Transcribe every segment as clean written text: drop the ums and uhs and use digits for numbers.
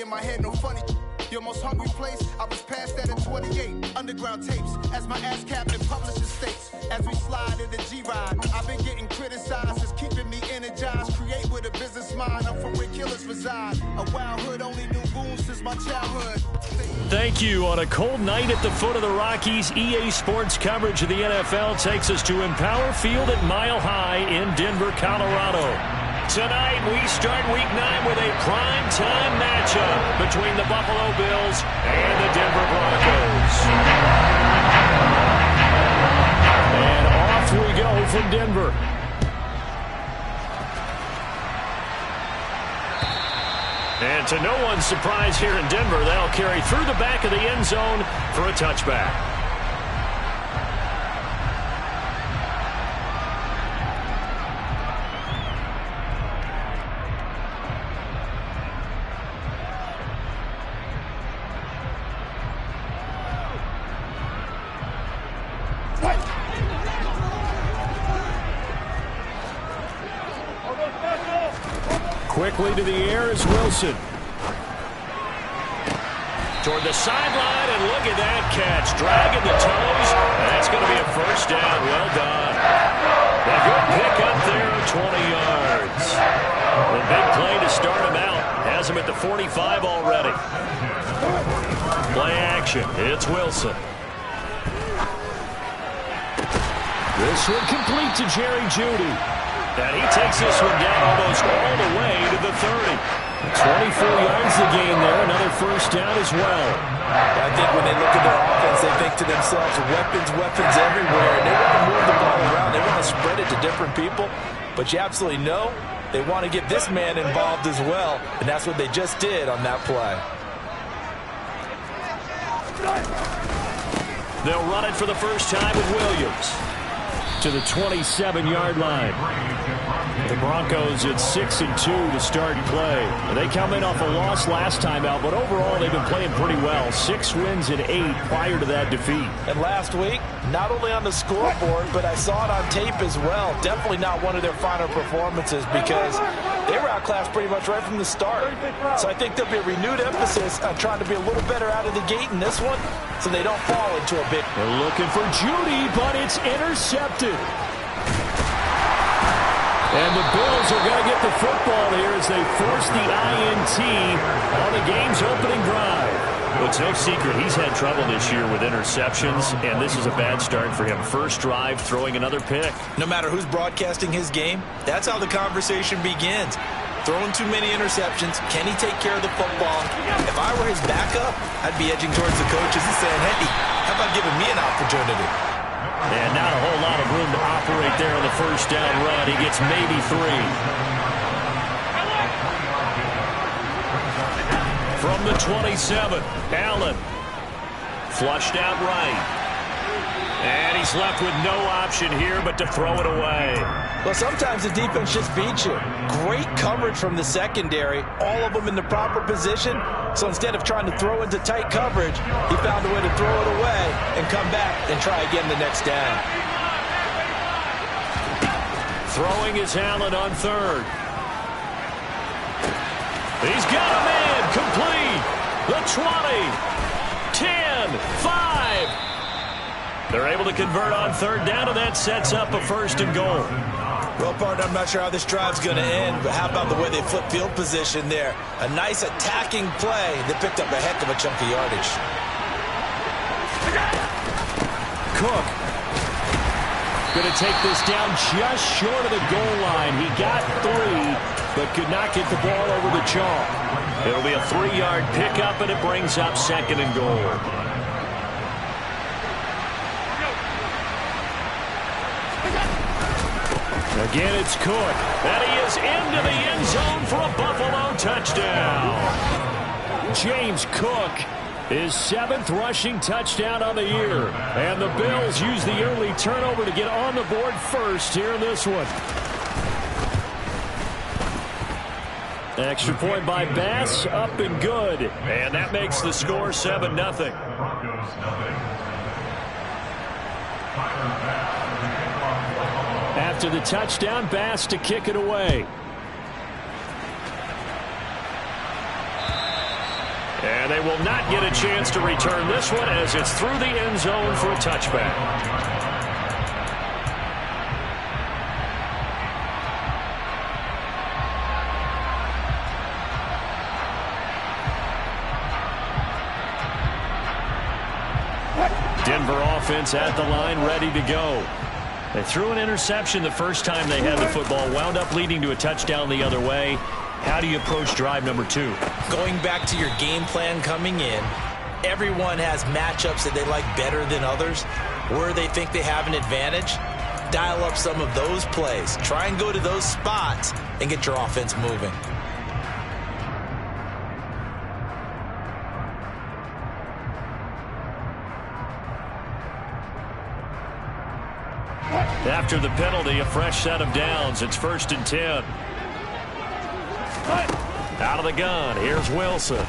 in my head, no funny. Your most hungry place, I was past that at 28. Underground tapes, as my ass captain publishes states. As we slide in the G-Ride, I've been getting criticized. It's keeping me energized. Create with a business mind. I'm from where killers reside. A wild hood, only knew goons since my childhood. Thank you. On a cold night at the foot of the Rockies, EA Sports coverage of the NFL takes us to Empower Field at Mile High in Denver, Colorado. Tonight, we start Week 9 with a prime-time matchup between the Buffalo Bills and the Denver Broncos. And off we go from Denver. And to no one's surprise here in Denver, they'll carry through the back of the end zone for a touchback. Quickly to the air is Wilson. Toward the sideline, and look at that catch. Dragging the toes. That's going to be a first down. Well done. A good pick up there of 20 yards. A big play to start him out. Has him at the 45 already. Play action. It's Wilson. This one complete to Jerry Jeudy. And he takes this one down almost all the way to the 30. 24 yards to gain there. Another first down as well. I think when they look at their offense, they think to themselves, weapons everywhere. And they want to move the ball around. They want to spread it to different people. But you absolutely know they want to get this man involved as well. And that's what they just did on that play. They'll run it for the first time with Williams to the 27-yard line. The Broncos at 6-2 to start play. They come in off a loss last time out, but overall they've been playing pretty well. 6 wins and 8 prior to that defeat. And last week, not only on the scoreboard, but I saw it on tape as well. Definitely not one of their finer performances because they were outclassed pretty much right from the start. So I think there'll be a renewed emphasis on trying to be a little better out of the gate in this one so they don't fall into a big... They're looking for Jeudy, but it's intercepted. And the Bills are going to get the football here as they force the INT on the game's opening drive. Well, it's no secret he's had trouble this year with interceptions, and this is a bad start for him. First drive, throwing another pick. No matter who's broadcasting his game, that's how the conversation begins. Throwing too many interceptions, can he take care of the football? If I were his backup, I'd be edging towards the coaches and saying, hey, how about giving me an opportunity? And not a whole lot of room to operate there on the first down run. He gets maybe 3. From the 27, Allen. Flushed out right. And he's left with no option here but to throw it away. Well, sometimes the defense just beats you. Great coverage from the secondary, all of them in the proper position. So instead of trying to throw into tight coverage, he found a way to throw it away and come back and try again the next down. Throwing is Allen on third. He's got a man complete. The 20, 10, 5. They're able to convert on third down, and that sets up a first and goal. Well, partner, I'm not sure how this drive's going to end, but how about the way they flip field position there? A nice attacking play that picked up a heck of a chunk of yardage. Cook going to take this down just short of the goal line. He got 3, but could not get the ball over the chalk. It'll be a 3-yard pickup, and it brings up second and goal. Again, it's Cook. And he is into the end zone for a Buffalo touchdown. James Cook, his 7th rushing touchdown on the year. And the Bills use the early turnover to get on the board first here in this one. Extra point by Bass, up and good. And that makes the score 7-0. After the touchdown, Bass to kick it away. And they will not get a chance to return this one as it's through the end zone for a touchback. Denver offense at the line, ready to go. They threw an interception the first time they had the football, wound up leading to a touchdown the other way. How do you approach drive number 2? Going back to your game plan coming in, everyone has matchups that they like better than others, where they think they have an advantage. Dial up some of those plays. Try and go to those spots and get your offense moving. After the penalty, a fresh set of downs. It's 1st and 10. Out of the gun, here's Wilson.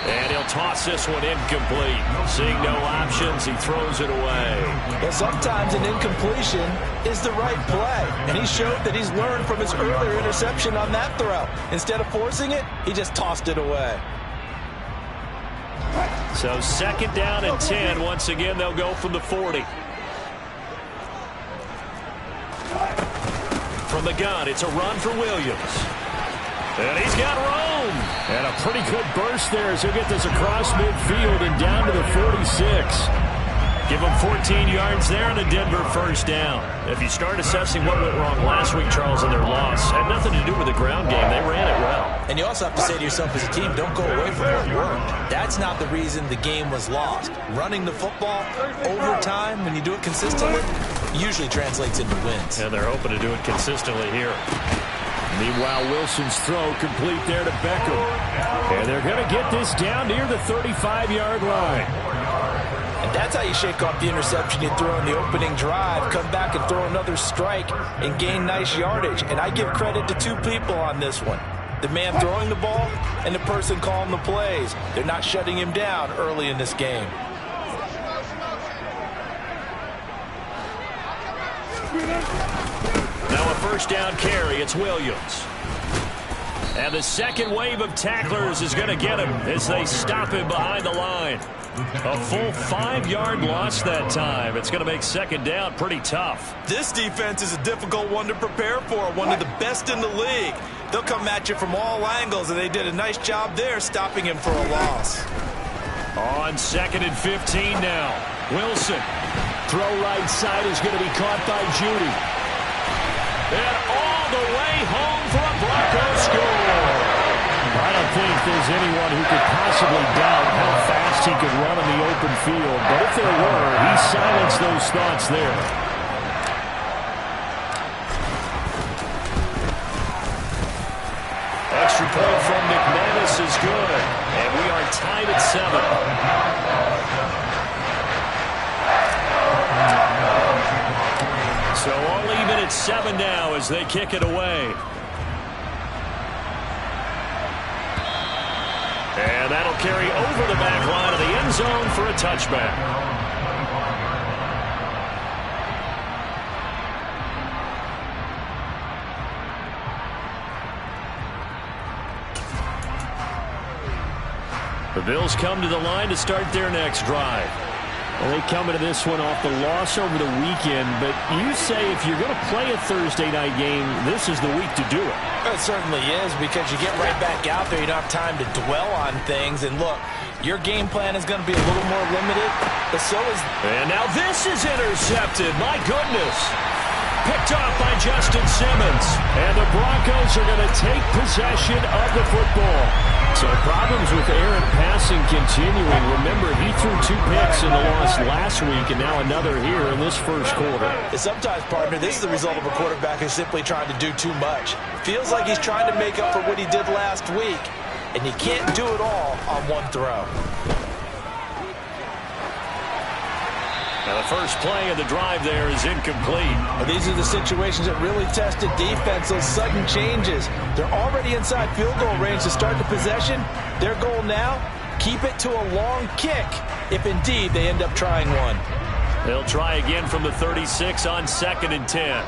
And he'll toss this one incomplete. Seeing no options, he throws it away. Well, sometimes an incompletion is the right play. And he showed that he's learned from his earlier interception on that throw. Instead of forcing it, he just tossed it away. So 2nd down and 10. Once again, they'll go from the 40. From the gun, it's a run for Williams. And he's got room. And a pretty good burst there as he'll get this across midfield and down to the 46. Give him 14 yards there and a Denver 1st down. If you start assessing what went wrong last week, Charles, in their loss, had nothing to do with the ground game. They ran it well. And you also have to say to yourself as a team, don't go away from what worked. That's not the reason the game was lost. Running the football over time, when you do it consistently, usually translates into wins. And they're hoping to do it consistently here. Meanwhile, Wilson's throw complete there to Beckham. And they're going to get this down near the 35-yard line. And that's how you shake off the interception you throw in the opening drive, come back and throw another strike and gain nice yardage. And I give credit to 2 people on this one. The man throwing the ball and the person calling the plays. They're not shutting him down early in this game. Now a 1st down carry. It's Williams. And the second wave of tacklers is going to get him as they stop him behind the line. A full 5-yard loss that time. It's going to make 2nd down pretty tough. This defense is a difficult one to prepare for, one of the best in the league. They'll come at you from all angles, and they did a nice job there stopping him for a loss. On 2nd and 15 now. Wilson. Throw right side is going to be caught by Judy. And all the way home for a Broncos score. I don't think there's anyone who could possibly doubt how fast he could run on the open field. But if there were, he silenced those thoughts there. Extra point from McManus is good. And we are tied at 7. So all even at 7 now as they kick it away. And that'll carry over the back line of the end zone for a touchback. The Bills come to the line to start their next drive. Well, they come into this one off the loss over the weekend, but you say if you're going to play a Thursday night game, this is the week to do it. It certainly is, because you get right back out there. You don't have time to dwell on things. And look, your game plan is going to be a little more limited, but so is... And now this is intercepted. My goodness. Picked off by Justin Simmons. And the Broncos are going to take possession of the football. So problems with errant passing continuing. Remember, he threw 2 picks in the loss last week and now another here in this first quarter. And sometimes, partner, this is the result of a quarterback who's simply trying to do too much. Feels like he's trying to make up for what he did last week, and you can't do it all on one throw. Now the first play of the drive there is incomplete. Well, these are the situations that really tested defense, those sudden changes. They're already inside field goal range to start the possession. Their goal now, keep it to a long kick, if indeed they end up trying one. They'll try again from the 36 on 2nd and 10.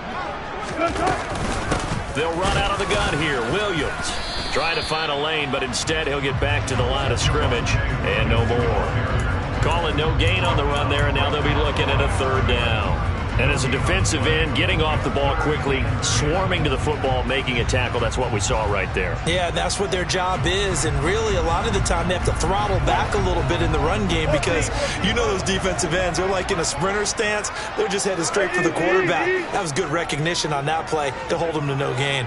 They'll run out of the gun here. Williams trying to find a lane, but instead he'll get back to the line of scrimmage and no more. Calling no gain on the run there, and now they'll be looking at a third down. And as a defensive end, getting off the ball quickly, swarming to the football, making a tackle, that's what we saw right there. Yeah, that's what their job is, and really a lot of the time they have to throttle back a little bit in the run game because you know those defensive ends, they're like in a sprinter stance. They're just headed straight for the quarterback. That was good recognition on that play to hold them to no gain.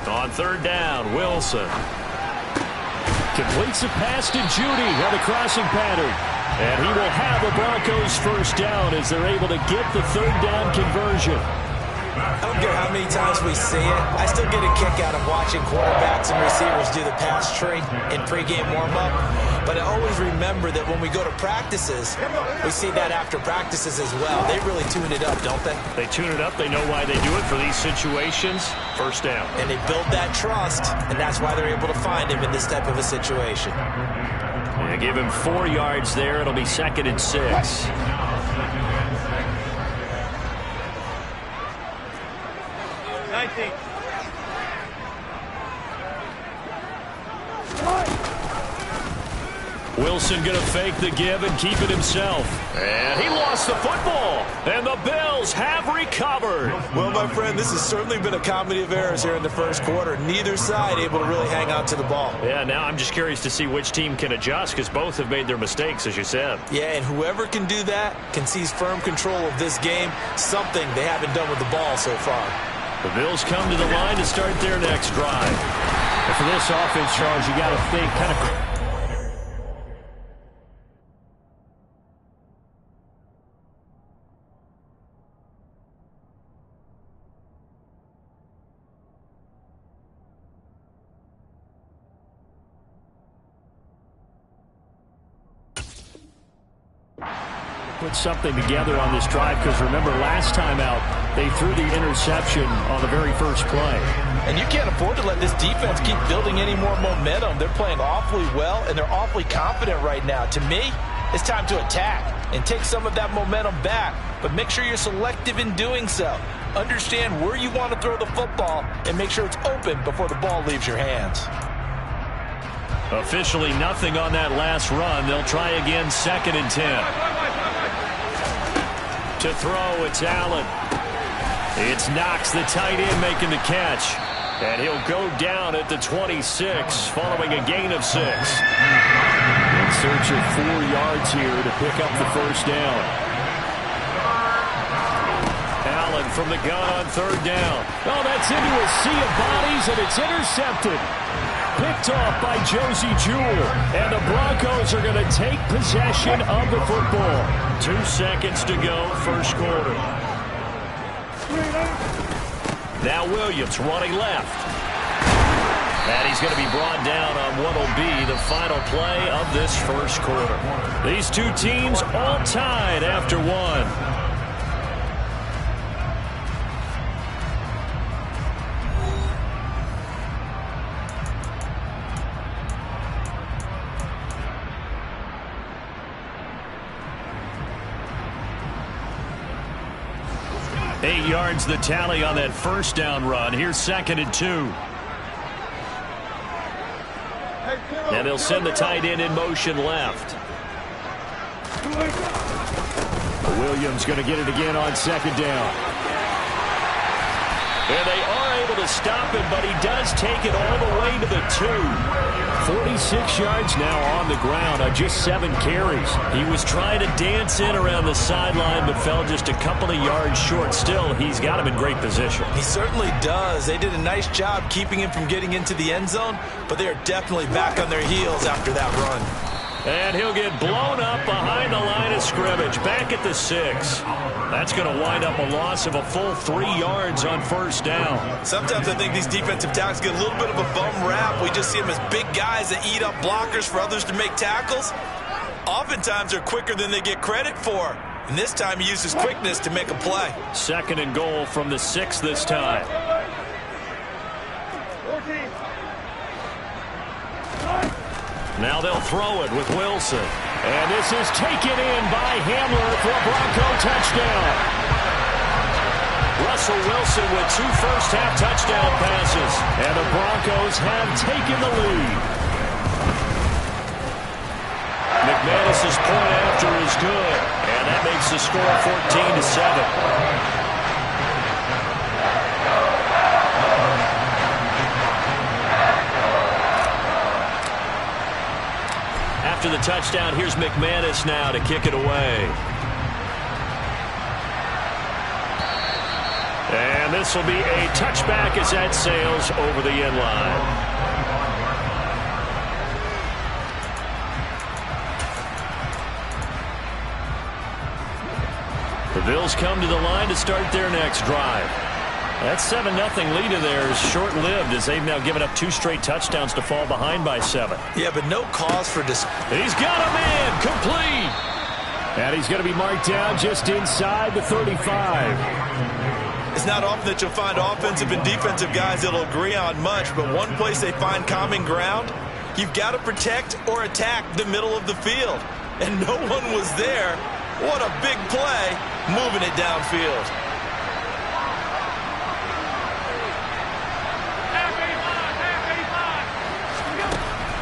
On third down, Wilson completes a pass to Judy on the crossing pattern. And he will have a Broncos first down as they're able to get the third down conversion. I don't care how many times we see it. I still get a kick out of watching quarterbacks and receivers do the pass tree in pregame warm-up. But I always remember that when we go to practices, we see that after practices as well. They really tune it up, don't they? They tune it up. They know why they do it for these situations. First down. And they build that trust, and that's why they're able to find him in this type of a situation. Yeah, give him 4 yards there. It'll be 2nd and 6. Wilson going to fake the give and keep it himself. And he lost the football. And the Bills have recovered. Well, my friend, this has certainly been a comedy of errors here in the first quarter. Neither side able to really hang on to the ball. Yeah, now I'm just curious to see which team can adjust because both have made their mistakes, as you said. Yeah, and whoever can do that can seize firm control of this game, something they haven't done with the ball so far. The Bills come to the line to start their next drive. And for this offense, Charles, you got to think kind of... put something together on this drive because remember last time out they threw the interception on the very first play. And you can't afford to let this defense keep building any more momentum. They're playing awfully well and they're awfully confident right now. To me, it's time to attack and take some of that momentum back, but make sure you're selective in doing so. Understand where you want to throw the football and make sure it's open before the ball leaves your hands. Officially nothing on that last run. They'll try again, 2nd and 10. To throw, it's Allen. It's Knox, the tight end, making the catch. And he'll go down at the 26, following a gain of 6. In search of 4 yards here to pick up the first down. Allen from the gun on third down. Oh, that's into a sea of bodies, and it's intercepted. Picked off by Josie Jewell. And the Broncos are going to take possession of the football. 2 seconds to go, first quarter. Now Williams running left. And he's going to be brought down on what will be the final play of this first quarter. These two teams all tied after 1. 8 yards the tally on that first down run. Here's 2nd and 2. And they'll send the tight end in motion left. Williams going to get it again on 2nd down. And they are able to stop him, but he does take it all the way to the 2. 46 yards now on the ground on just 7 carries. He was trying to dance in around the sideline, but fell just a couple of yards short. Still, he's got him in great position. He certainly does. They did a nice job keeping him from getting into the end zone, but they're definitely back on their heels after that run. And he'll get blown up behind the line of scrimmage, back at the 6. That's going to wind up a loss of a full 3 yards on first down. Sometimes I think these defensive tackles get a little bit of a bum rap. We just see them as big guys that eat up blockers for others to make tackles. Oftentimes they're quicker than they get credit for. And this time he uses quickness to make a play. 2nd and goal from the 6 this time. Now they'll throw it with Wilson. And this is taken in by Hamler for a Bronco touchdown. Russell Wilson with 2 first-half touchdown passes. And the Broncos have taken the lead. McManus's point after is good. And that makes the score 14-7. After the touchdown, here's McManus now to kick it away. And this will be a touchback as that sails over the end line. The Bills come to the line to start their next drive. That 7-0 lead of theirs short-lived as they've now given up 2 straight touchdowns to fall behind by 7. Yeah, but no cause for He's got a man complete. And he's going to be marked down just inside the 35. It's not often that you'll find offensive and defensive guys that'll agree on much, but one place they find common ground, you've got to protect or attack the middle of the field. And no one was there. What a big play, moving it downfield.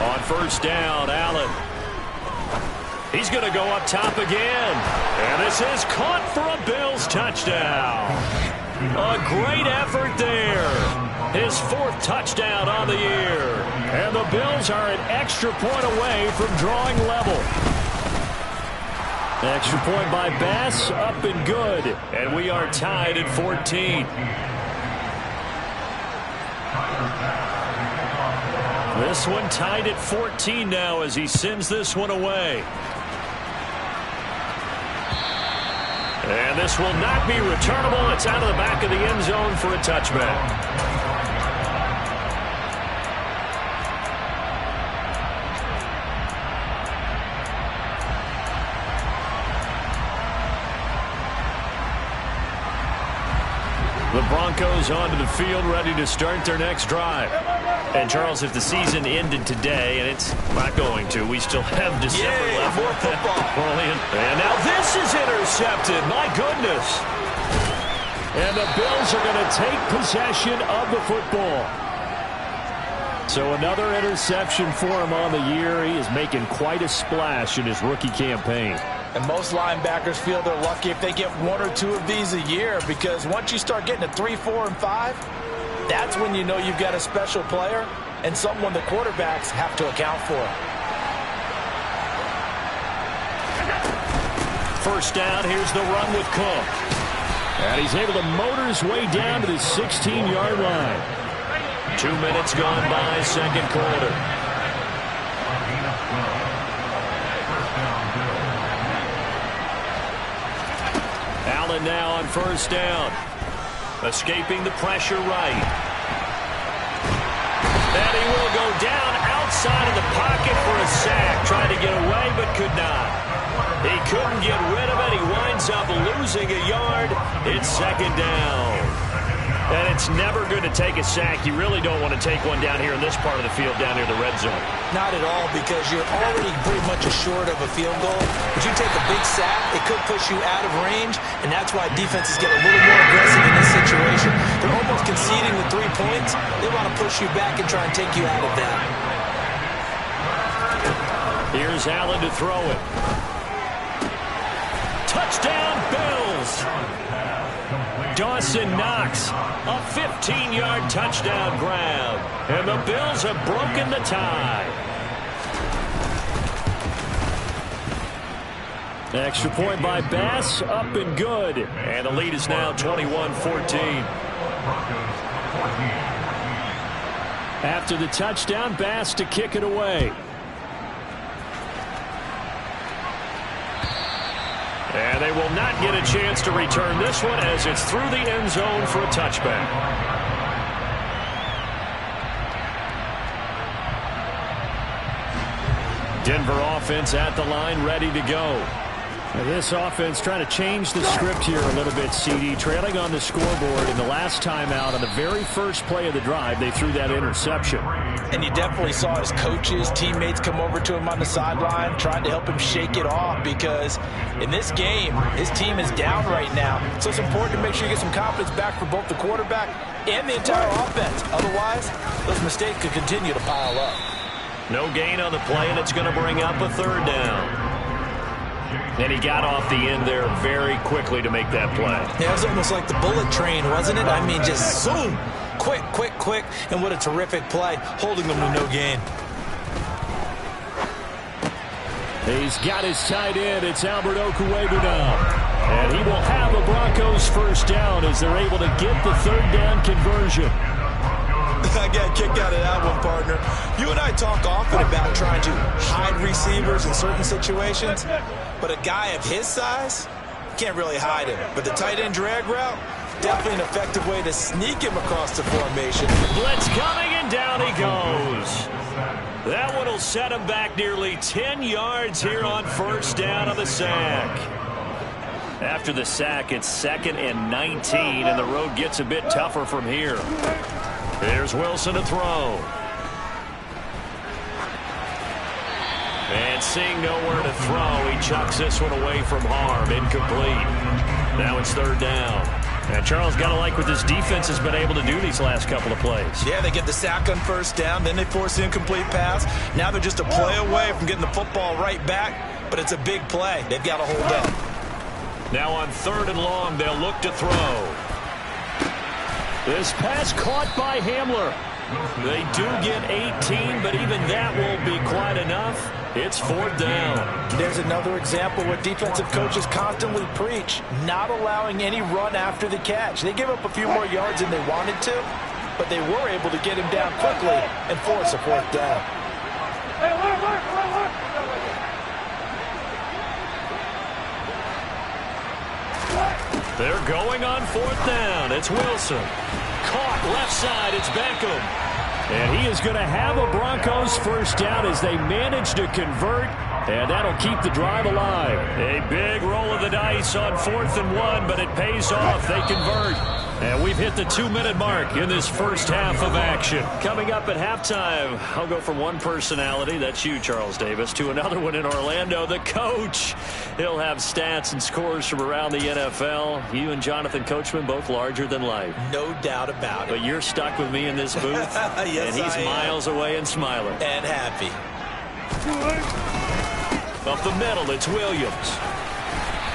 On first down, Allen. He's going to go up top again. And this is caught for a Bills touchdown. A great effort there. His 4th touchdown on the year. And the Bills are an extra point away from drawing level. Extra point by Bass, up and good. And we are tied at 14. This one tied at 14 now as he sends this one away. And this will not be returnable. It's out of the back of the end zone for a touchback. The Broncos onto the field, ready to start their next drive. And, Charles, if the season ended today, and it's not going to, we still have December left. More football. Brilliant. And now this is intercepted. My goodness. And the Bills are going to take possession of the football. So another interception for him on the year. He is making quite a splash in his rookie campaign. And most linebackers feel they're lucky if they get 1 or 2 of these a year, because once you start getting to 3, 4, and 5, that's when you know you've got a special player and someone the quarterbacks have to account for. First down, here's the run with Cook. And he's able to motor his way down to the 16-yard line. 2 minutes gone by, second quarter. Allen now on first down. Escaping the pressure right. And he will go down outside of the pocket for a sack. Tried to get away but could not. He couldn't get rid of it. He winds up losing a yard. It's second down. And it's never good to take a sack. You really don't want to take one down here in this part of the field, down near the red zone. Not at all, because you're already pretty much assured of a field goal. But you take a big sack, it could push you out of range, and that's why defenses get a little more aggressive in this situation. They're almost conceding the 3 points. They want to push you back and try and take you out of that. Here's Allen to throw it. Touchdown, Bills! Dawson Knox, a 15-yard touchdown grab. And the Bills have broken the tie. Extra point by Bass, up and good. And the lead is now 21-14. After the touchdown, Bass to kick it away. And they will not get a chance to return this one as it's through the end zone for a touchback. Denver offense at the line, ready to go. This offense trying to change the script here a little bit, CD. Trailing on the scoreboard in the last timeout on the very first play of the drive, they threw that interception. And you definitely saw his coaches, teammates come over to him on the sideline, trying to help him shake it off because in this game, his team is down right now. So it's important to make sure you get some confidence back for both the quarterback and the entire offense. Otherwise, those mistakes could continue to pile up. No gain on the play, and it's going to bring up a third down. And he got off the end there very quickly to make that play. Yeah, it was almost like the bullet train, wasn't it? I mean, just zoom. Quick, quick, quick. And what a terrific play, holding them to no gain. He's got his tight end. It's Albert Okwuegbunam now. And he will have a Broncos first down as they're able to get the third down conversion. I got a kick out of that one, partner. You and I talk often about trying to hide receivers in certain situations, but a guy of his size, can't really hide him. But the tight end drag route, definitely an effective way to sneak him across the formation. Blitz coming, and down he goes. That one will set him back nearly 10 yards here on first down on the sack. After the sack, it's 2nd and 19, and the road gets a bit tougher from here. There's Wilson to throw. And seeing nowhere to throw, he chucks this one away from harm. Incomplete. Now it's third down. And Charles, got to like what this defense has been able to do these last couple of plays. Yeah, they get the sack on first down, then they force the incomplete pass. Now they're just a play away from getting the football right back, but it's a big play. They've got to hold up. Now on 3rd and long, they'll look to throw. This pass caught by Hamler. They do get 18, but even that won't be quite enough. It's 4th down. There's another example what defensive coaches constantly preach, not allowing any run after the catch. They give up a few more yards than they wanted to, but they were able to get him down quickly and force a 4th down. They're going on 4th down. It's Wilson. Caught left side. It's Beckham. And he is going to have a Broncos first down as they manage to convert. And that'll keep the drive alive. A big roll of the dice on 4th and 1, but it pays off. They convert. And we've hit the 2-minute mark in this first half of action. Coming up at halftime, I'll go from one personality, that's you, Charles Davis, to another one in Orlando, the coach. He'll have stats and scores from around the NFL. You and Jonathan Coachman, both larger than life. No doubt about it. But you're stuck with me in this booth. Yes, and he's miles away and smiling. And happy. Up the middle, it's Williams.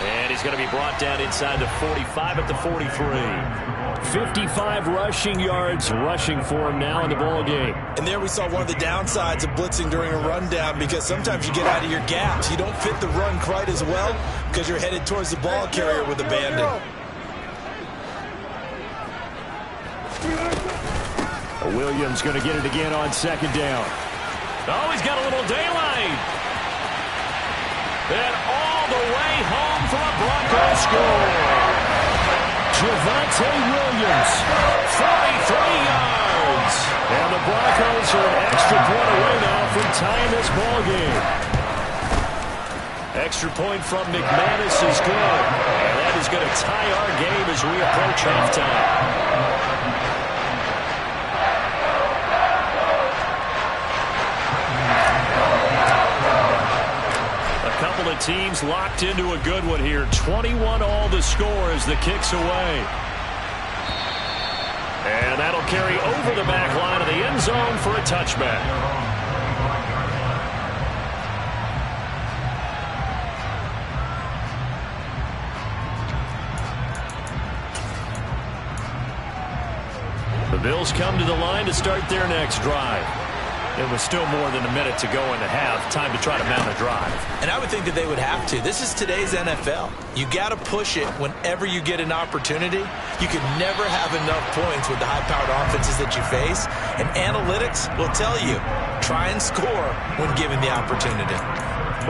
And he's going to be brought down inside the 45 at the 43. 55 rushing yards rushing for him now in the ball game. And there we saw one of the downsides of blitzing during a rundown, because sometimes you get out of your gaps. You don't fit the run quite as well because you're headed towards the ball carrier with abandon. Williams going to get it again on 2nd down. Oh, he's got a little daylight. And all the way home for a Broncos score. Javonte Williams, 43 yards. And the Broncos are an extra point away now from tying this ball game. Extra point from McManus is good. And that is going to tie our game as we approach halftime. Couple of teams locked into a good one here. 21 all the score as the kick's away. And that'll carry over the back line of the end zone for a touchback. The Bills come to the line to start their next drive. It was still more than a minute to go in the half. Time to try to mount a drive. And I would think that they would have to. This is today's NFL. You got to push it whenever you get an opportunity. You can never have enough points with the high-powered offenses that you face. And analytics will tell you, try and score when given the opportunity.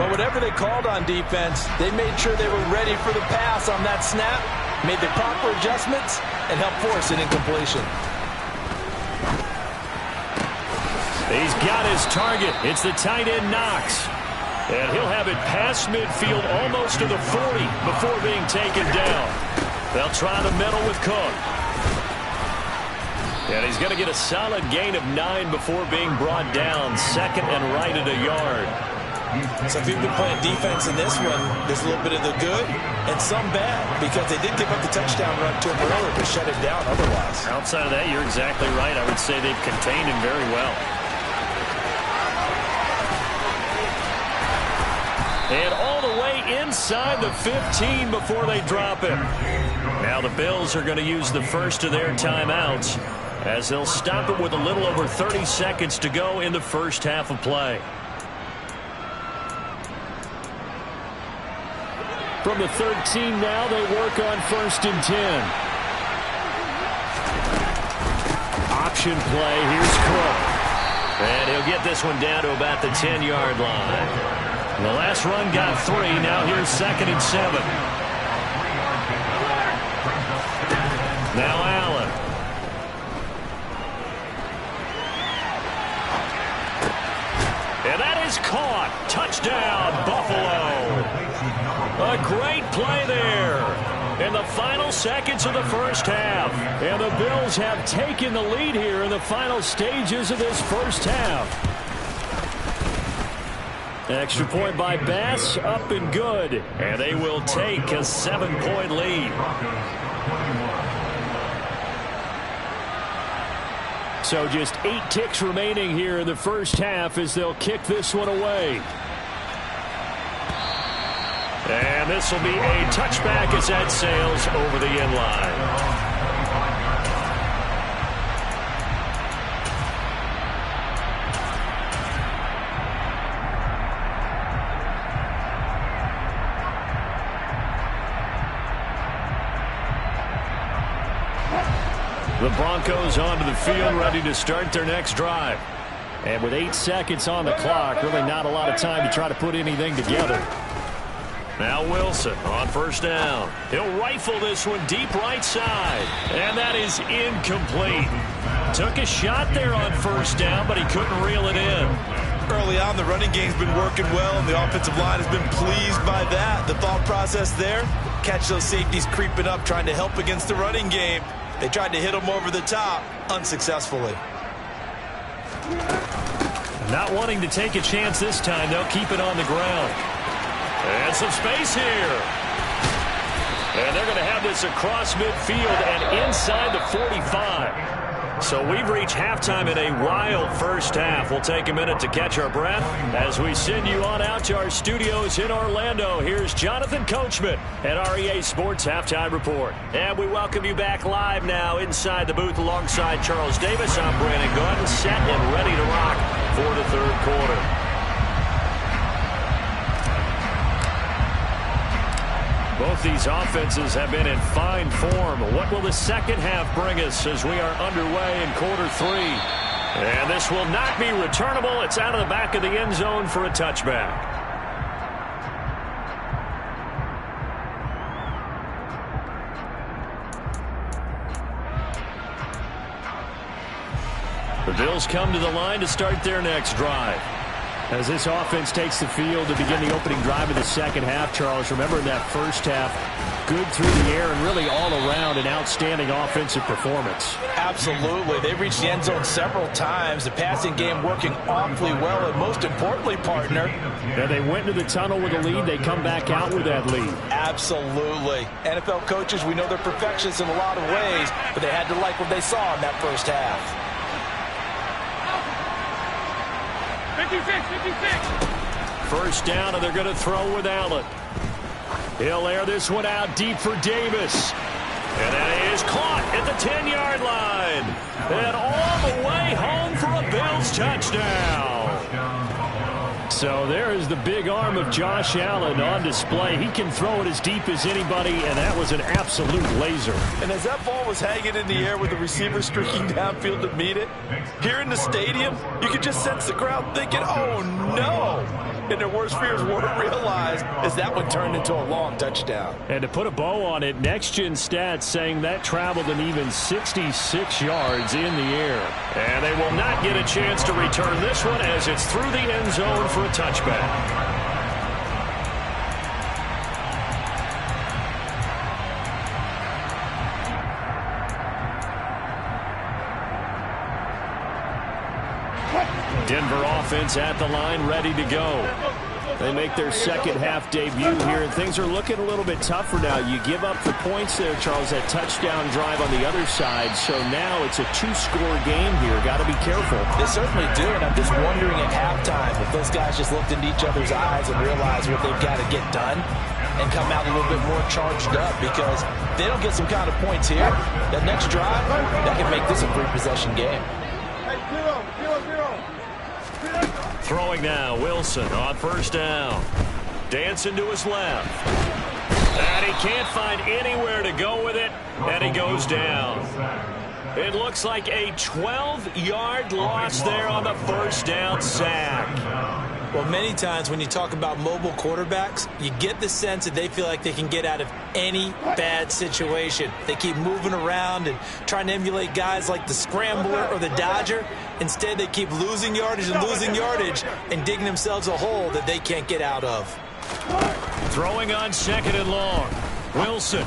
But whatever they called on defense, they made sure they were ready for the pass on that snap, made the proper adjustments, and helped force an incompletion. He's got his target. It's the tight end Knox. And he'll have it past midfield almost to the 40 before being taken down. They'll try the middle with Cook. And he's going to get a solid gain of 9 before being brought down. Second and right at a yard. So if you've been playing defense in this one, there's a little bit of the good and some bad, because they did give up the touchdown run to him earlier to shut it down otherwise. Outside of that, you're exactly right. I would say they've contained him very well. And all the way inside the 15 before they drop him. Now the Bills are going to use the first of their timeouts as they'll stop it with a little over 30 seconds to go in the first half of play. From the 13 now, they work on 1st and 10. Option play. Here's Cook. And he'll get this one down to about the 10-yard line. The last run got 3. Now here's 2nd and 7. Now Allen. And that is caught. Touchdown, Buffalo. A great play there in the final seconds of the first half. And the Bills have taken the lead here in the final stages of this first half. Extra point by Bass, up and good. And they will take a 7-point lead. So just 8 ticks remaining here in the first half as they'll kick this one away. And this will be a touchback as that sails over the end line. The Broncos onto the field, ready to start their next drive. And with 8 seconds on the clock, really not a lot of time to try to put anything together. Now Wilson on 1st down. He'll rifle this one deep right side. And that is incomplete. Took a shot there on 1st down, but he couldn't reel it in. Early on, the running game's been working well, and the offensive line has been pleased by that. The thought process there, catch those safeties creeping up, trying to help against the running game. They tried to hit him over the top, unsuccessfully. Not wanting to take a chance this time, they'll keep it on the ground. And some space here. And they're going to have this across midfield and inside the 45. So we've reached halftime in a wild first half. We'll take a minute to catch our breath as we send you on out to our studios in Orlando. Here's Jonathan Coachman at REA Sports Halftime Report. And we welcome you back live now inside the booth alongside Charles Davis. I'm Brandon Gunn, set and ready to rock for the third quarter. Both these offenses have been in fine form. What will the second half bring us as we are underway in quarter 3? And this will not be returnable. It's out of the back of the end zone for a touchback. The Bills come to the line to start their next drive. As this offense takes the field to begin the opening drive of the second half, Charles, remember in that first half, good through the air and really all around an outstanding offensive performance. Absolutely. They reached the end zone several times. The passing game working awfully well, and most importantly, partner. And they went into the tunnel with a lead. They come back out with that lead. Absolutely. NFL coaches, we know they're perfectionists in a lot of ways, but they had to like what they saw in that first half. 56. First down, and they're going to throw with Allen. He'll air this one out deep for Davis. And that is caught at the 10-yard line. And all the way home for a Bills touchdown. So there is the big arm of Josh Allen on display. He can throw it as deep as anybody, and that was an absolute laser. And as that ball was hanging in the air with the receiver streaking downfield to meet it, here in the stadium, you could just sense the crowd thinking, oh, no. And their worst fears weren't realized as that one turned into a long touchdown. And to put a bow on it, Next Gen Stats saying that traveled an even 66 yards in the air. And they will not get a chance to return this one as it's through the end zone for a touchback. Denver offense at the line, ready to go. They make their second half debut here, and things are looking a little bit tougher now. You give up the points there, Charles, that touchdown drive on the other side. So now it's a two-score game here. Got to be careful. They certainly do, and I'm just wondering at halftime if those guys just looked into each other's eyes and realized what they've got to get done and come out a little bit more charged up, because if they don't get some kind of points here, that next drive, that can make this a three-possession game. Throwing now, Wilson on first down. Dancing to his left. And he can't find anywhere to go with it, and he goes down. It looks like a 12-yard loss there on the first down sack. Well, many times when you talk about mobile quarterbacks, you get the sense that they feel like they can get out of any bad situation. They keep moving around and trying to emulate guys like the Scrambler or the Dodger. Instead, they keep losing yardage and digging themselves a hole that they can't get out of. Throwing on second and long. Wilson.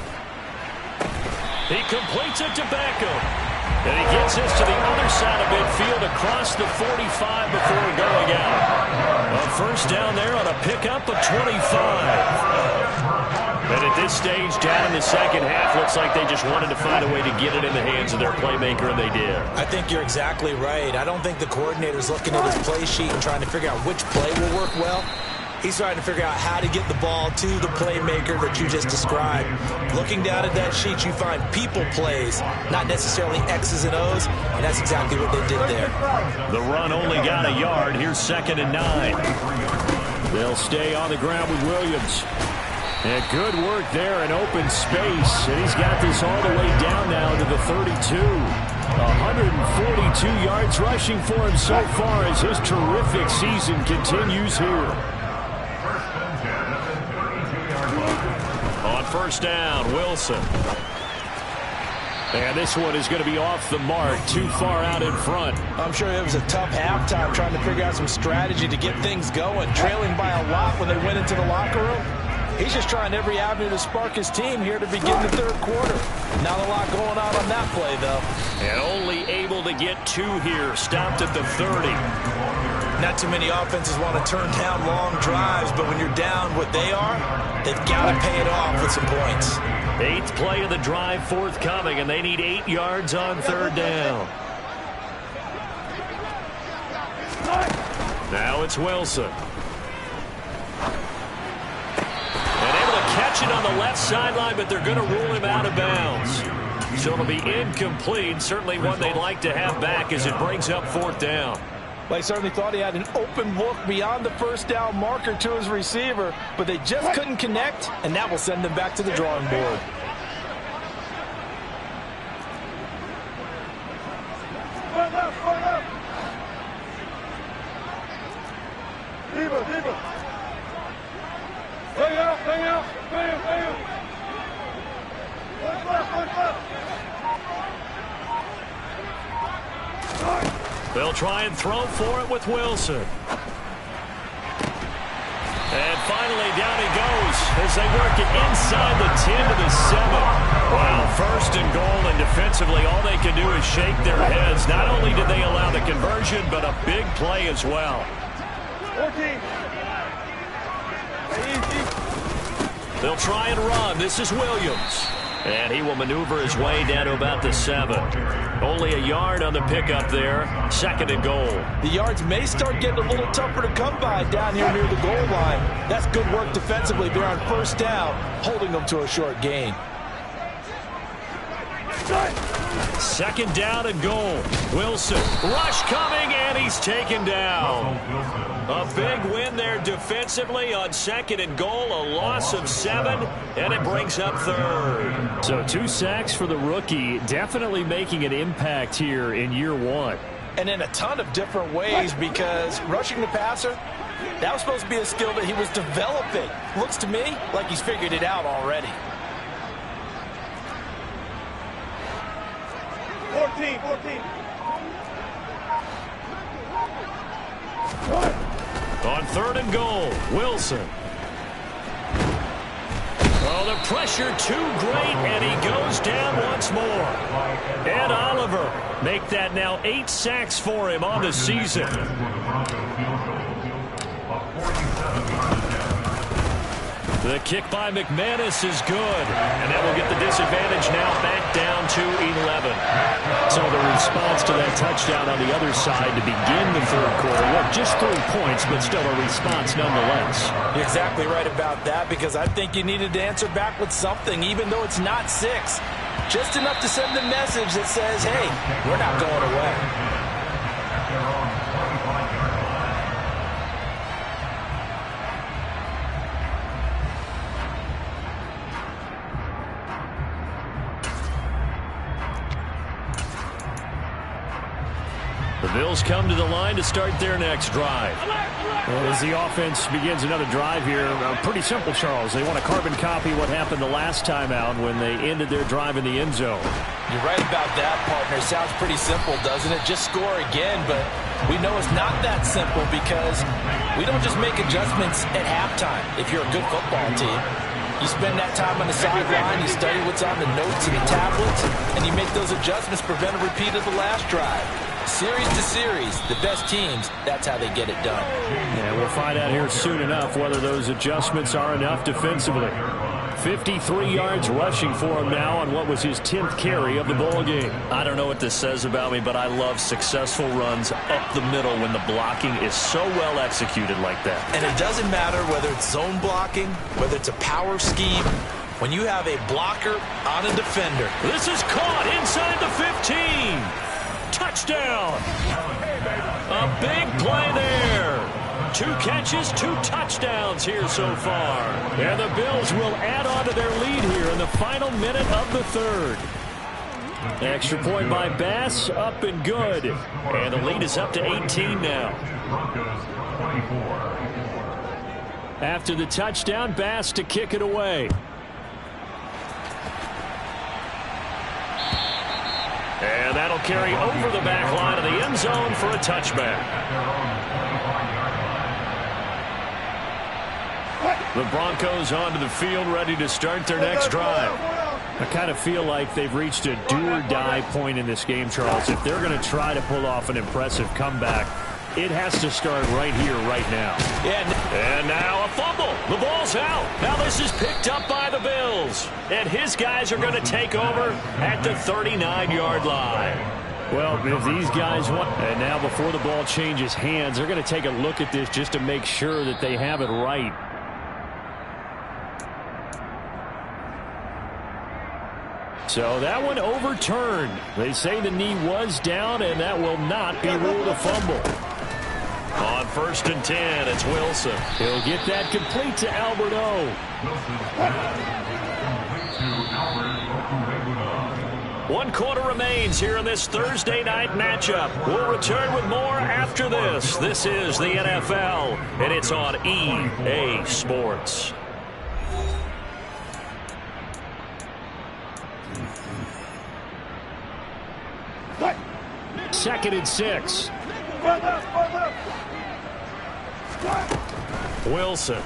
He completes it to Beckham. And he gets this to the other side of midfield across the 45 before going out. A first down there on a pickup of 25. And at this stage, down in the second half, looks like they just wanted to find a way to get it in the hands of their playmaker, and they did. I think you're exactly right. I don't think the coordinator's looking at his play sheet and trying to figure out which play will work well. He's trying to figure out how to get the ball to the playmaker that you just described. Looking down at that sheet, you find people plays, not necessarily X's and O's, and that's exactly what they did there. The run only got a yard. Here's 2nd and 9. They'll stay on the ground with Williams. And good work there in open space. And he's got this all the way down now to the 32. 142 yards rushing for him so far as his terrific season continues here. On first down, Wilson. And this one is going to be off the mark, too far out in front. I'm sure it was a tough halftime trying to figure out some strategy to get things going. Trailing by a lot when they went into the locker room. He's just trying every avenue to spark his team here to begin the third quarter. Not a lot going on that play, though. And only able to get 2 here. Stopped at the 30. Not too many offenses want to turn down long drives, but when you're down what they are, they've got to pay it off with some points. 8th play of the drive forthcoming, and they need 8 yards on third down. Now it's Wilson. And able to catch it on the left sideline, but they're going to rule him out of bounds. So it'll be incomplete. Certainly one they'd like to have back as it brings up 4th down. Well, he certainly thought he had an open look beyond the first down marker to his receiver, but they just couldn't connect, and that will send them back to the drawing board. They'll try and throw for it with Wilson. And finally, down he goes as they work it inside the 10 to the 7. Wow, 1st and goal, and defensively, all they can do is shake their heads. Not only did they allow the conversion, but a big play as well. 14. They'll try and run. This is Williams. And he will maneuver his way down to about the 7. Only a yard on the pickup there. 2nd and goal. The yards may start getting a little tougher to come by down here near the goal line. That's good work defensively there on first down, holding them to a short gain. 2nd down and goal. Wilson. Rush coming, and he's taken down. A big win there defensively on 2nd and goal. A loss of 7, and it brings up 3rd. So 2 sacks for the rookie. Definitely making an impact here in year 1. And in a ton of different ways, because rushing the passer, that was supposed to be a skill that he was developing. Looks to me like he's figured it out already. 14. On 3rd and goal, Wilson. Oh, the pressure too great, and he goes down once more. Ed Oliver make that now 8 sacks for him on the season. The kick by McManus is good, and that will get the disadvantage now back down to 11. So the response to that touchdown on the other side to begin the third quarter, well, just 3 points, but still a response nonetheless. You're exactly right about that, because I think you needed to answer back with something, even though it's not 6. Just enough to send the message that says, hey, we're not going away. The Bills come to the line to start their next drive. Well, as the offense begins another drive here, pretty simple, Charles. They want to carbon copy what happened the last time out when they ended their drive in the end zone. You're right about that, partner. Sounds pretty simple, doesn't it? Just score again, but we know it's not that simple because we don't just make adjustments at halftime if you're a good football team. You spend that time on the sideline, you study what's on the notes and the tablets, and you make those adjustments, prevent a repeat of the last drive. Series to series, the best teams, that's how they get it done. Yeah, we'll find out here soon enough whether those adjustments are enough defensively. 53 yards rushing for him now on what was his 10th carry of the ball game. I don't know what this says about me, but I love successful runs up the middle when the blocking is so well executed like that. And it doesn't matter whether it's zone blocking, whether it's a power scheme, when you have a blocker on a defender. This is caught inside the 15. Touchdown. A big play there. 2 catches, 2 touchdowns here so far. And the Bills will add on to their lead here in the final minute of the third. Extra point by Bass, up and good. And the lead is up to 18 now. After the touchdown, Bass to kick it away. And that'll carry over the back line of the end zone for a touchback. The Broncos onto the field, ready to start their next drive. I kind of feel like they've reached a do-or-die point in this game, Charles. If they're going to try to pull off an impressive comeback, it has to start right here, right now. And now a fumble. The ball's out. Now this is picked up by the Bills. And his guys are going to take over at the 39-yard line. Well, if these guys want... And now before the ball changes hands, they're going to take a look at this just to make sure that they have it right. So that one overturned. They say the knee was down, and that will not be ruled a fumble. On 1st and 10, it's Wilson. He'll get that complete to Albert O. One quarter remains here in this Thursday night matchup. We'll return with more after this. This is the NFL, and it's on EA Sports. Second and 6. Wilson.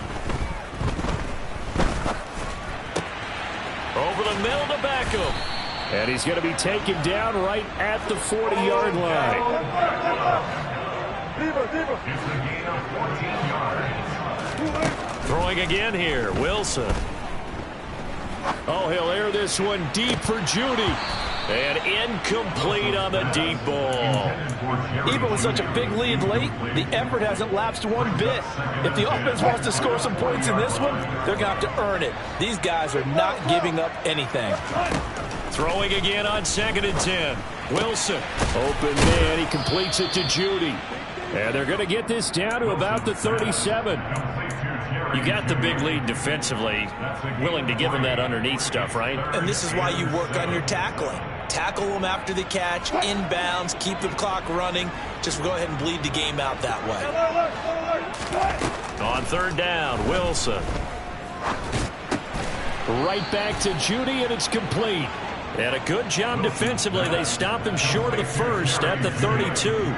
Over the middle to Beckham. And he's going to be taken down right at the 40-yard line. Throwing again here, Wilson. Oh, he'll air this one deep for Judy. And incomplete on the deep ball. Even with such a big lead late, the effort hasn't lapsed one bit. If the offense wants to score some points in this one, they're going to have to earn it. These guys are not giving up anything. Throwing again on 2nd and 10. Wilson. Open man. He completes it to Judy. And they're going to get this down to about the 37. You got the big lead defensively. Willing to give him that underneath stuff, right? And this is why you work on your tackling. Tackle them after the catch, inbounds, keep the clock running. Just go ahead and bleed the game out that way. On 3rd down, Wilson. Right back to Judy, and it's complete. And a good job defensively. They stop him short of the first at the 32.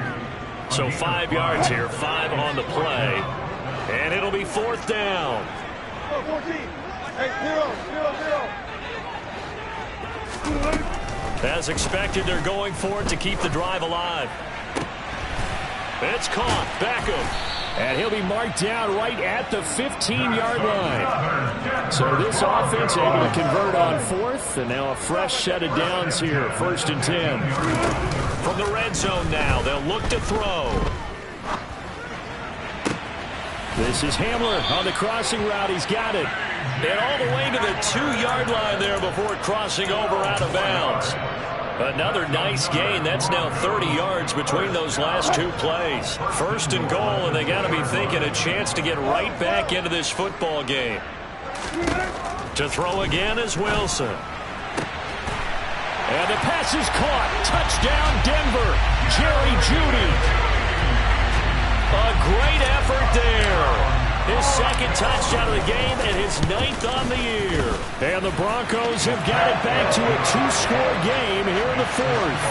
So 5 yards here, 5 on the play. And it'll be 4th down. As expected, they're going for it to keep the drive alive. It's caught. Beckham. And he'll be marked down right at the 15-yard line. So this offense able to convert on fourth, and now a fresh set of downs here, 1st and 10. From the red zone now, they'll look to throw. This is Hamler on the crossing route. He's got it. And all the way to the 2-yard line there before crossing over out of bounds. Another nice gain. That's now 30 yards between those last 2 plays. 1st and goal, and they got to be thinking a chance to get right back into this football game. To throw again is Wilson. And the pass is caught. Touchdown, Denver. Jerry Jeudy. A great effort there. His 2nd touchdown of the game and his 9th on the year. And the Broncos have got it back to a 2-score game here in the 4th.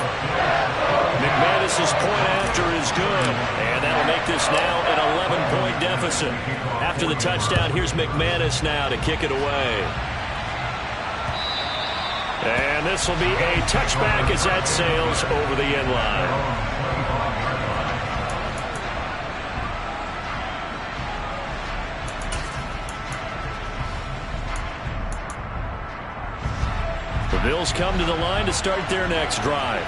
McManus's point after is good. And that'll make this now an 11-point deficit. After the touchdown, here's McManus now to kick it away. And this will be a touchback as that sails over the end line. The Bills come to the line to start their next drive.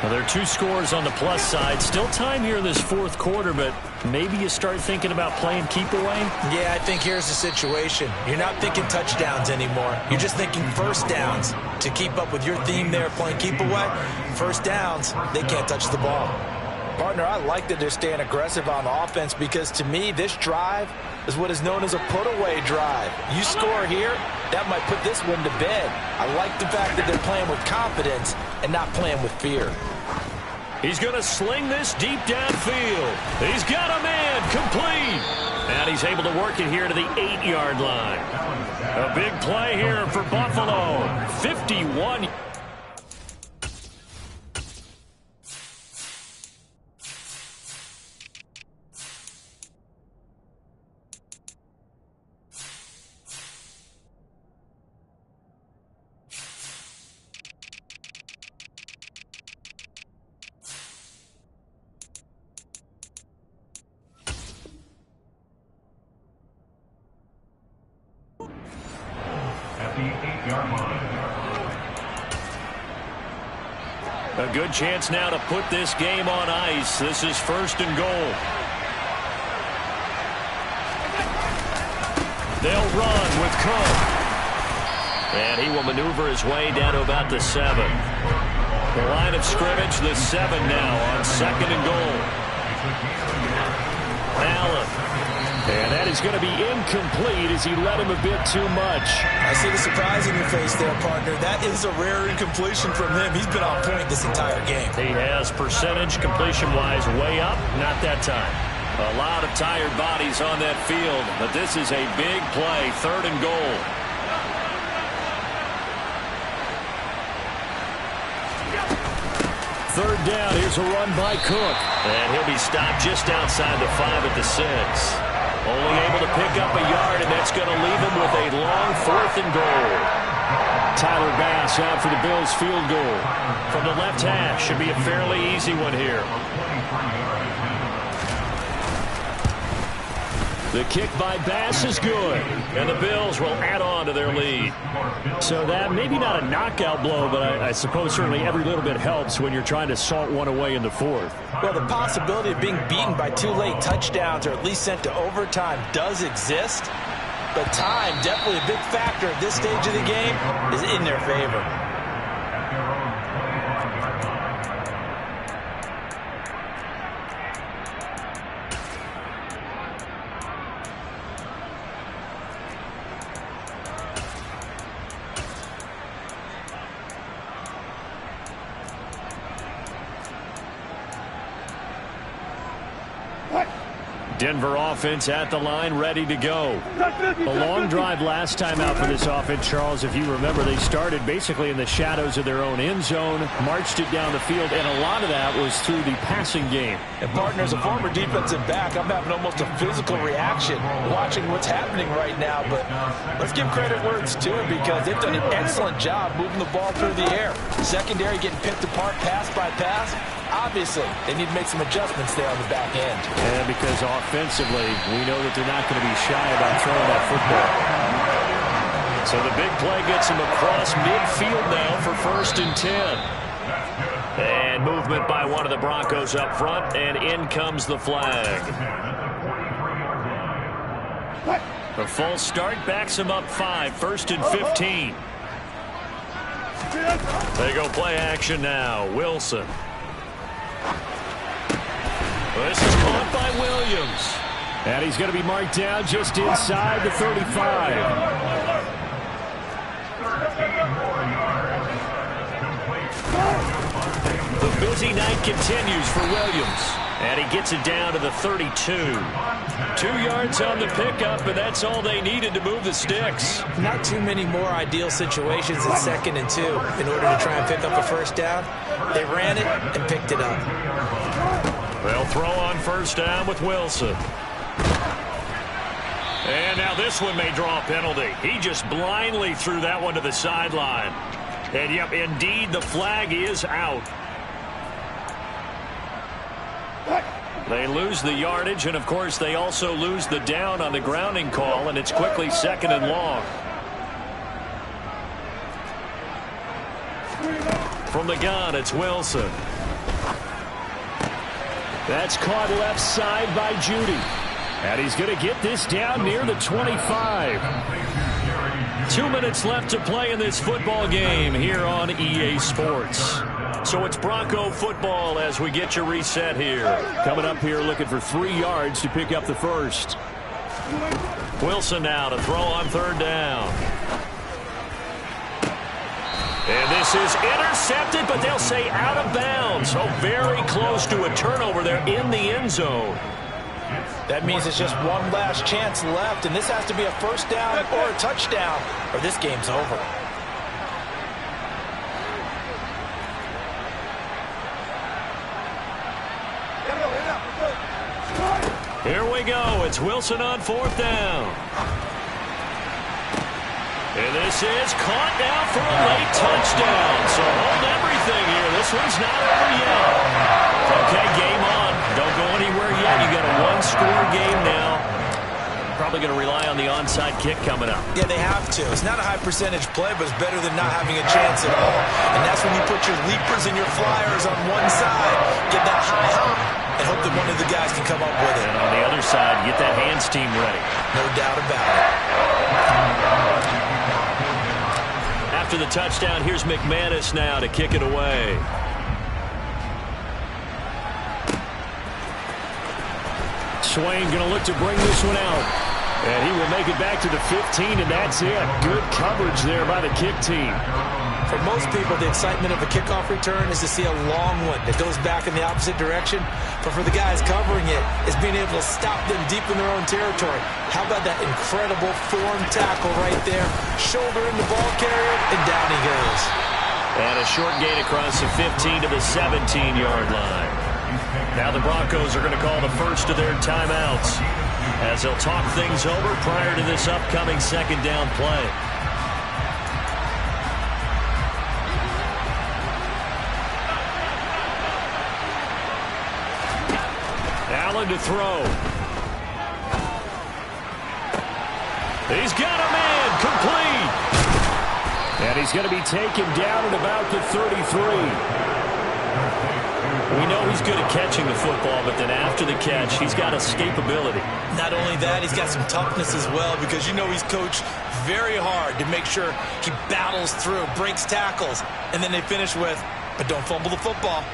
Well, there are 2 scores on the plus side. Still time here in this 4th quarter, but maybe you start thinking about playing keep away? Yeah, I think here's the situation. You're not thinking touchdowns anymore. You're just thinking 1st downs. To keep up with your theme there, playing keep away, 1st downs, they can't touch the ball. Partner, I like that they're staying aggressive on offense because, to me, this drive is what is known as a put-away drive. You score here, that might put this one to bed. I like the fact that they're playing with confidence and not playing with fear. He's going to sling this deep downfield. He's got a man complete. And he's able to work it here to the 8-yard line. A big play here for Buffalo. 51. A good chance now to put this game on ice. This is 1st and goal. They'll run with Cook. And he will maneuver his way down to about the 7. The line of scrimmage, the 7 now on 2nd and goal. Allen. And that is going to be incomplete as he led him a bit too much. I see the surprise in your face there, partner. That is a rare incompletion from him. He's been on point this entire game. He has percentage completion-wise way up. Not that time. A lot of tired bodies on that field, but this is a big play. 3rd and goal. Third down. Here's a run by Cook. And he'll be stopped just outside the 5 at the 6. Only able to pick up a yard, and that's going to leave him with a long 4th and goal. Tyler Bass out for the Bills field goal. From the left hash, should be a fairly easy one here. The kick by Bass is good. And the Bills will add on to their lead. So that maybe not a knockout blow, but I suppose certainly every little bit helps when you're trying to salt one away in the 4th. Well, the possibility of being beaten by 2 late touchdowns or at least sent to overtime does exist. But time, definitely a big factor at this stage of the game, is in their favor. Denver offense at the line, ready to go. A long drive last time out for this offense, Charles. If you remember, they started basically in the shadows of their own end zone, marched it down the field, and a lot of that was through the passing game. And, partner, as a former defensive back, I'm having almost a physical reaction watching what's happening right now. But let's give credit where it's due, because they've done an excellent job moving the ball through the air. Secondary getting picked apart pass by pass. Obviously, they need to make some adjustments there on the back end. And because offensively, we know that they're not going to be shy about throwing that football. So the big play gets him across midfield now for 1st and 10. And movement by one of the Broncos up front, and in comes the flag. The false start backs him up 5, 1st and 15. They go play action now. Wilson. This is caught by Williams. And he's going to be marked down just inside the 35. The busy night continues for Williams. And he gets it down to the 32. 2 yards on the pickup, and that's all they needed to move the sticks. Not too many more ideal situations at 2nd and 2 in order to try and pick up a first down. They ran it and picked it up. They'll throw on 1st down with Wilson. And now this one may draw a penalty. He just blindly threw that one to the sideline. And, yep, indeed, the flag is out. They lose the yardage, and, of course, they also lose the down on the grounding call, and it's quickly 2nd and long. From the gun, it's Wilson. That's caught left side by Judy. And he's going to get this down near the 25. 2 minutes left to play in this football game here on EA Sports. So it's Bronco football as we get you reset here. Coming up here looking for 3 yards to pick up the first. Wilson now to throw on 3rd down. And this is intercepted, but they'll say out of bounds. So very close to a turnover there in the end zone. That means it's just one last chance left, and this has to be a 1st down or a touchdown, or this game's over. Here we go. It's Wilson on 4th down. And this is caught now for a late touchdown. So hold everything here. This one's not over yet. Okay, game on. Don't go anywhere yet. You got a 1-score game now. Probably going to rely on the onside kick coming up. Yeah, they have to. It's not a high percentage play, but it's better than not having a chance at all. And that's when you put your leapers and your flyers on one side, get that high hop, and hope that one of the guys can come up with it. And on the other side, get that hands team ready. No doubt about it. After the touchdown, here's McManus now to kick it away. Swain going to look to bring this one out. And he will make it back to the 15, and that's it. Good coverage there by the kick team. For most people, the excitement of a kickoff return is to see a long one that goes back in the opposite direction. But for the guys covering it, it's being able to stop them deep in their own territory. How about that incredible form tackle right there? Shoulder in the ball carrier, and down he goes. And a short gain across the 15 to the 17-yard line. Now the Broncos are going to call the first of their timeouts as they'll talk things over prior to this upcoming 2nd down play. Allen to throw. He's got a man, complete. And he's going to be taken down at about the 33. We know he's good at catching the football, but then after the catch, he's got escapability. Not only that, he's got some toughness as well, because you know he's coached very hard to make sure he battles through, breaks tackles, and then they finish with, but don't fumble the football.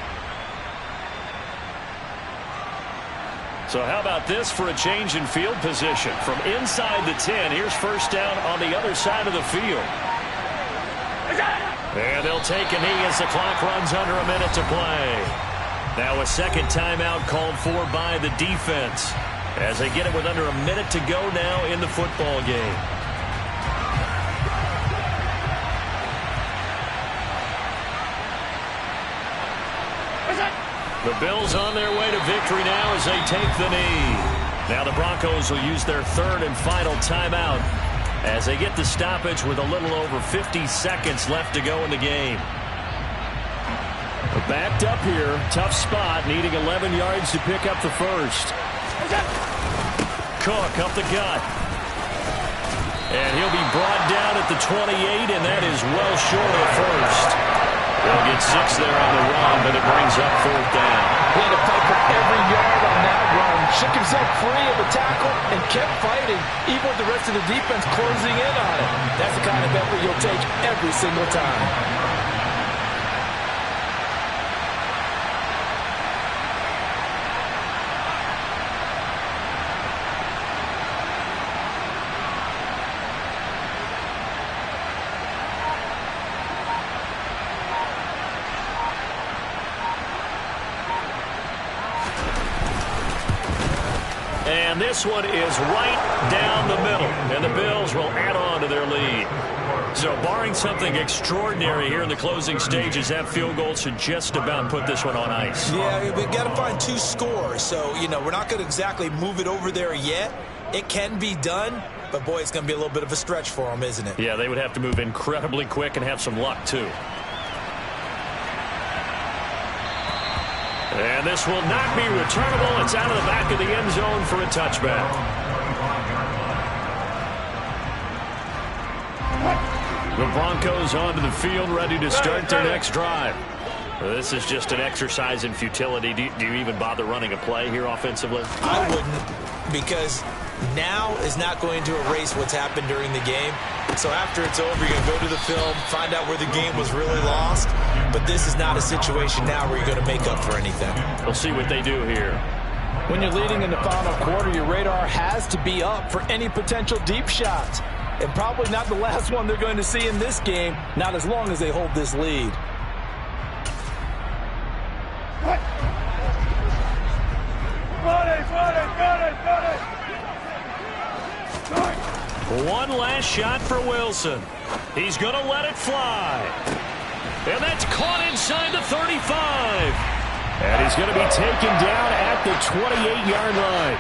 So how about this for a change in field position? From inside the 10, here's 1st down on the other side of the field. And they'll take a knee as the clock runs under a minute to play. Now a 2nd timeout called for by the defense. as they get it with under a minute to go now in the football game. The Bills on their way to victory now as they take the knee. Now the Broncos will use their third and final timeout as they get the stoppage with a little over 50 seconds left to go in the game. Backed up here, tough spot, needing 11 yards to pick up the first. Cook up the gut. And he'll be brought down at the 28, and that is well short of the first. They'll get 6 there on the run, but it brings up fourth down. He had to fight for every yard on that run. Shook himself free of the tackle and kept fighting, even with the rest of the defense closing in on it. That's the kind of effort you'll take every single time. And this one is right down the middle, and the Bills will add on to their lead. So barring something extraordinary here in the closing stages, that field goal should just about put this one on ice. Yeah, we've got to find 2 scores. So, we're not going to exactly move it over there yet. It can be done, but, boy, it's going to be a little bit of a stretch for them, isn't it? Yeah, they would have to move incredibly quick and have some luck, too. And this will not be returnable. It's out of the back of the end zone for a touchback. The Broncos onto the field, ready to start their next drive. This is just an exercise in futility. Do you even bother running a play here offensively? I wouldn't, because now is not going to erase what's happened during the game. So after it's over, you're going to go to the film, find out where the game was really lost. But this is not a situation now where you're going to make up for anything. We'll see what they do here. When you're leading in the final quarter, your radar has to be up for any potential deep shots. And probably not the last one they're going to see in this game, not as long as they hold this lead. One last shot for Wilson. He's going to let it fly. And that's caught inside the 35. And he's going to be taken down at the 28-yard line.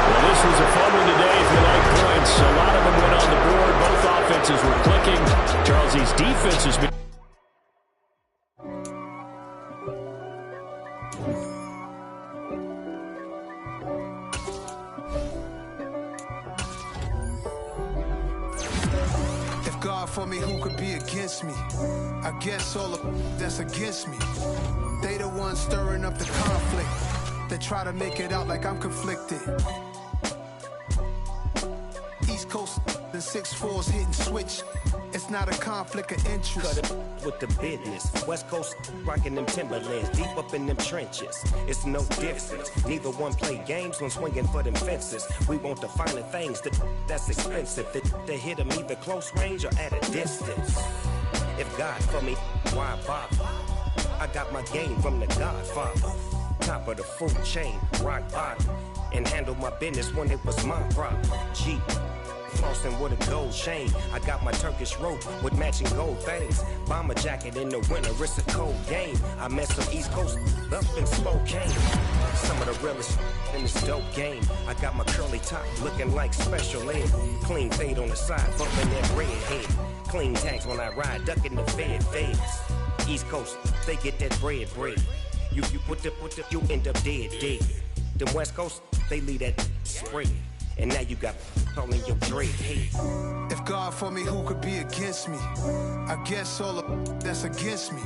Well, this was a fun one today if you like points. A lot of them went on the board. Both offenses were clicking. Charles, these defenses has been... For me, who could be against me? I guess all of that's against me. They the ones stirring up the conflict. They try to make it out like I'm conflicted. East Coast, the 6'4s hitting switch. It's not a conflict of interest. Cut it with the business. West Coast rocking them Timberlands, deep up in them trenches. It's no difference. Neither one play games when swinging for them fences. We want the finer things that's expensive. They hit them either close range or at a distance. If God for me, why bother? I got my game from the Godfather. Top of the food chain, rock bottom. And handle my business when it was my problem. G. Flossing with a gold chain. I got my Turkish rope with matching gold things. Bomber jacket in the winter, it's a cold game. I met some East Coast up in Spokane. Some of the realest in this dope game. I got my curly top looking like special ed. Clean fade on the side, bumping that red head. Clean tags when I ride, ducking the feds. East Coast, they get that bread. You you end up dead. Them West Coast, they leave that spread. And now you got calling your dread head. If God for me, who could be against me? I guess all of that's against me.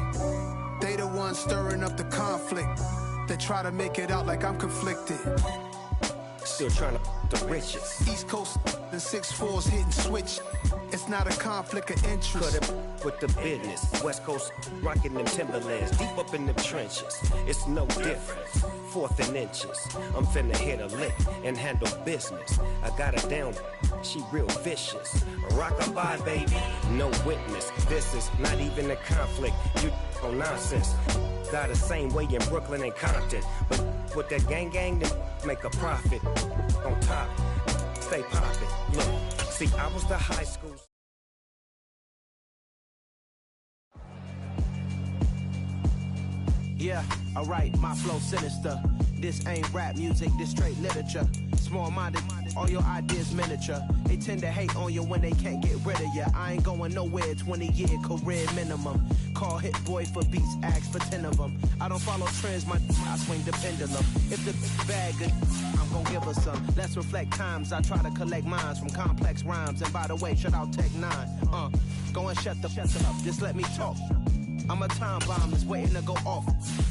They the ones stirring up the conflict. They try to make it out like I'm conflicted. Still trying to the riches. East Coast The 6'4's hitting switch. It's not a conflict of interest. Cut it with the business. West Coast rocking them Timberlands. Deep up in them trenches. It's no difference. 4th and inches. I'm finna hit a lick and handle business. I got her down. She real vicious. Rock-a-bye, baby. No witness. This is not even a conflict. You on nonsense. Got the same way in Brooklyn and Compton. But with that gang, then make a profit. On top. Stay poppin'. Look, see, I was the high school. Yeah, alright, my flow sinister. This ain't rap music, this straight literature. Small-minded, all your ideas miniature. They tend to hate on you when they can't get rid of you. I ain't going nowhere, 20-year career minimum. Call Hit Boy for beats, ask for 10 of them. I don't follow trends, I swing the pendulum. If the bag good, I'm gon' give her some. Let's reflect times, I try to collect minds from complex rhymes. And by the way, shout out Tech 9. Go and shut up, just let me talk. I'm a time bomb that's waiting to go off.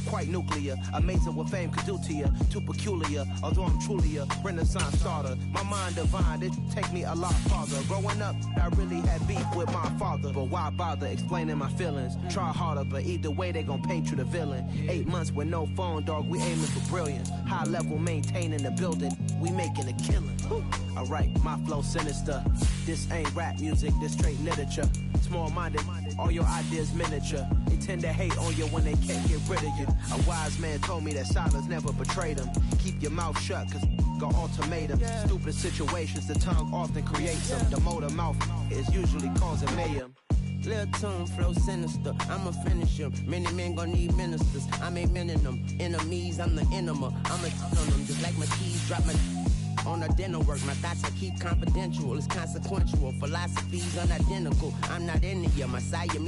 Quite nuclear, amazing what fame could do to you. Too peculiar, although I'm truly a renaissance starter. My mind divine, it take me a lot farther. Growing up, I really had beef with my father. But why bother explaining my feelings? Try harder, but either way they gon' paint you the villain. 8 months with no phone, dog, we aiming for brilliance. High level maintaining the building, we making a killing. Alright, my flow sinister. This ain't rap music, this straight literature. Small-minded, all your ideas miniature. They tend to hate on you when they can't get rid of you. A wise man told me that silence never betrayed them. Keep your mouth shut, cause got ultimatum. Stupid situations, the tongue often creates them. The motor mouth is usually causing mayhem. Lil' tune, flow sinister, I'ma finish him. Many men gon' need ministers, I'm a men in them. Enemies, I'm the enema, I'm a on them. Just like my keys, drop my on a dinner work. My thoughts I keep confidential, it's consequential. Philosophies unidentical, I'm not in it, yeah, Messiah.